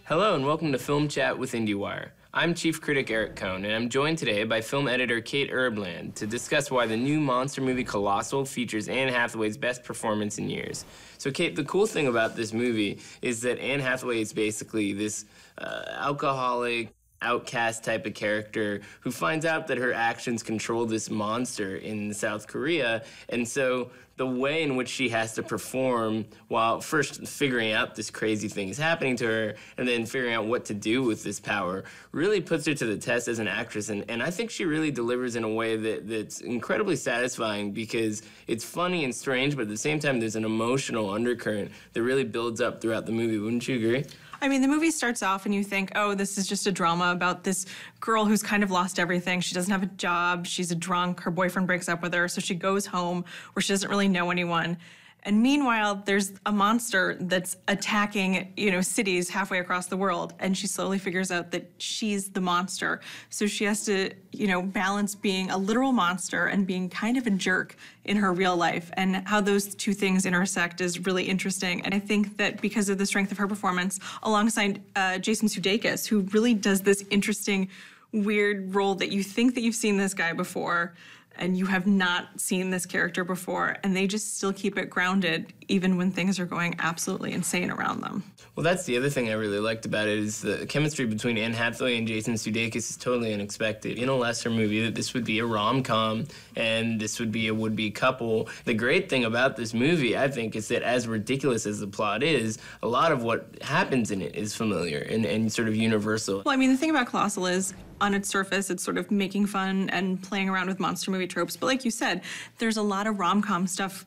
Hello and welcome to Film Chat with IndieWire. I'm Chief Critic Eric Cohn, and I'm joined today by film editor Kate Erbland to discuss why the new monster movie Colossal features Anne Hathaway's best performance in years. So Kate, the cool thing about this movie is that Anne Hathaway is basically this alcoholic, outcast type of character who finds out that her actions control this monster in South Korea, and so the way in which she has to perform while first figuring out this crazy thing is happening to her and then figuring out what to do with this power really puts her to the test as an actress, and I think she really delivers in a way that's incredibly satisfying because it's funny and strange, but at the same time there's an emotional undercurrent that really builds up throughout the movie. Wouldn't you agree? I mean, the movie starts off and you think, oh, this is just a drama about this girl who's kind of lost everything. She doesn't have a job. She's a drunk. Her boyfriend breaks up with her, so she goes home where she doesn't really know anyone. And meanwhile, there's a monster that's attacking, cities halfway across the world, and she slowly figures out that she's the monster. So she has to, balance being a literal monster and being kind of a jerk in her real life, and how those two things intersect is really interesting. And I think that because of the strength of her performance, alongside Jason Sudeikis, who really does this interesting, weird role that you think that you've seen this guy before, and you have not seen this character before, and they just still keep it grounded even when things are going absolutely insane around them. Well, that's the other thing I really liked about it is the chemistry between Anne Hathaway and Jason Sudeikis is totally unexpected. In a lesser movie, that this would be a rom-com and this would be a would-be couple. The great thing about this movie, I think, is that as ridiculous as the plot is, a lot of what happens in it is familiar and sort of universal. Well, I mean, the thing about Colossal is, on its surface, it's sort of making fun and playing around with monster movie tropes. But like you said, there's a lot of rom-com stuff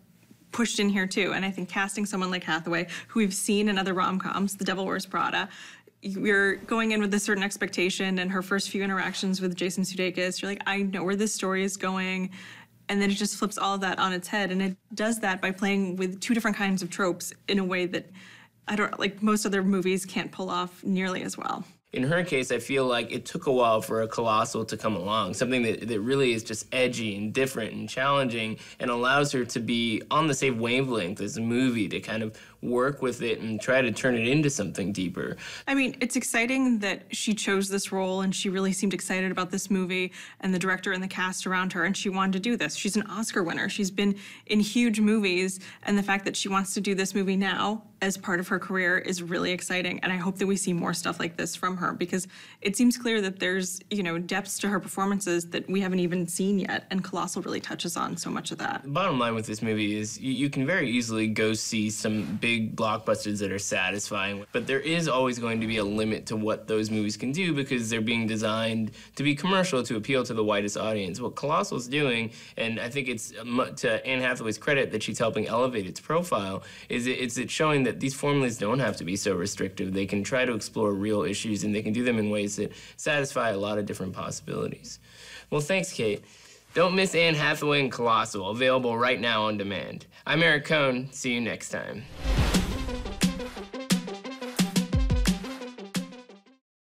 pushed in here too. And I think casting someone like Hathaway, who we've seen in other rom-coms, The Devil Wears Prada, you're going in with a certain expectation, and her first few interactions with Jason Sudeikis, you're like, I know where this story is going. And then it just flips all of that on its head. And it does that by playing with two different kinds of tropes in a way that most other movies can't pull off nearly as well. In her case, I feel like it took a while for a Colossal to come along, something that really is just edgy and different and challenging and allows her to be on the same wavelength as the movie, to kind of work with it and try to turn it into something deeper. I mean, it's exciting that she chose this role, and she really seemed excited about this movie and the director and the cast around her, and she wanted to do this. She's an Oscar winner. She's been in huge movies, and the fact that she wants to do this movie now as part of her career is really exciting, and I hope that we see more stuff like this from her, because it seems clear that there's, depths to her performances that we haven't even seen yet, and Colossal really touches on so much of that. The bottom line with this movie is you can very easily go see some big blockbusters that are satisfying, but there is always going to be a limit to what those movies can do because they're being designed to be commercial, to appeal to the widest audience. What Colossal's doing, and I think it's to Anne Hathaway's credit that she's helping elevate its profile, is it's showing that these formulas don't have to be so restrictive. They can try to explore real issues, and they can do them in ways that satisfy a lot of different possibilities. Well, thanks, Kate. Don't miss Anne Hathaway and Colossal, available right now on demand. I'm Eric Cohn. See you next time.